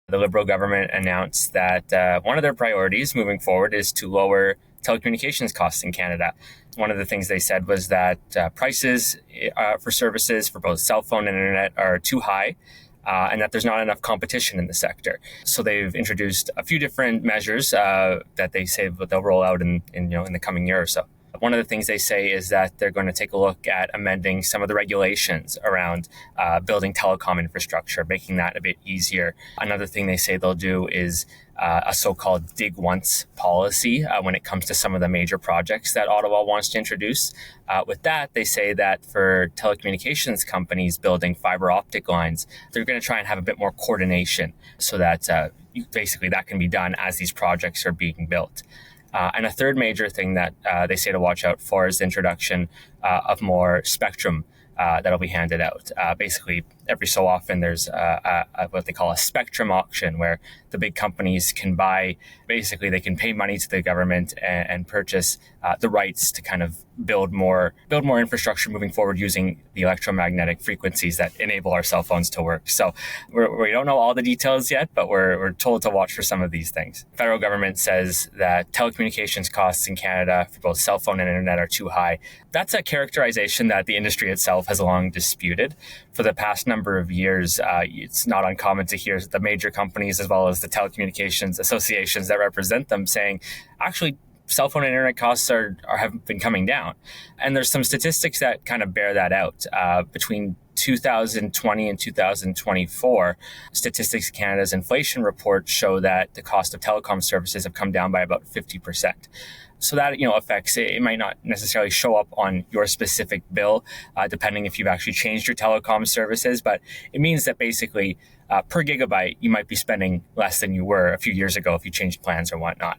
The Liberal government announced that one of their priorities moving forward is to lower telecommunications costs in Canada. One of the things they said was that prices for services for both cell phone and internet are too high, and that there's not enough competition in the sector. So they've introduced a few different measures that they say that they'll roll out in the coming year or so. One of the things they say is that they're going to take a look at amending some of the regulations around building telecom infrastructure, making that a bit easier. Another thing they say they'll do is a so-called dig once policy when it comes to some of the major projects that Ottawa wants to introduce. With that, they say that for telecommunications companies building fiber optic lines, they're going to try and have a bit more coordination so that basically that can be done as these projects are being built. And a third major thing that they say to watch out for is the introduction of more spectrum that'll be handed out. Basically, every so often there's what they call a spectrum auction where the big companies can buy, basically they can pay money to the government and purchase the rights to kind of build more infrastructure moving forward using the electromagnetic frequencies that enable our cell phones to work. So we don't know all the details yet, but we're told to watch for some of these things. The federal government says that telecommunications costs in Canada for both cell phone and internet are too high. That's a characterization that the industry itself has long disputed. For the past number of years, it's not uncommon to hear the major companies as well as the telecommunications associations that represent them saying, actually, cell phone and internet costs have been coming down. And there's some statistics that kind of bear that out. Between 2020 and 2024, Statistics Canada's inflation report show that the cost of telecom services have come down by about 50%. So that, affects, it might not necessarily show up on your specific bill, depending if you've actually changed your telecom services, but it means that basically per gigabyte, you might be spending less than you were a few years ago if you changed plans or whatnot.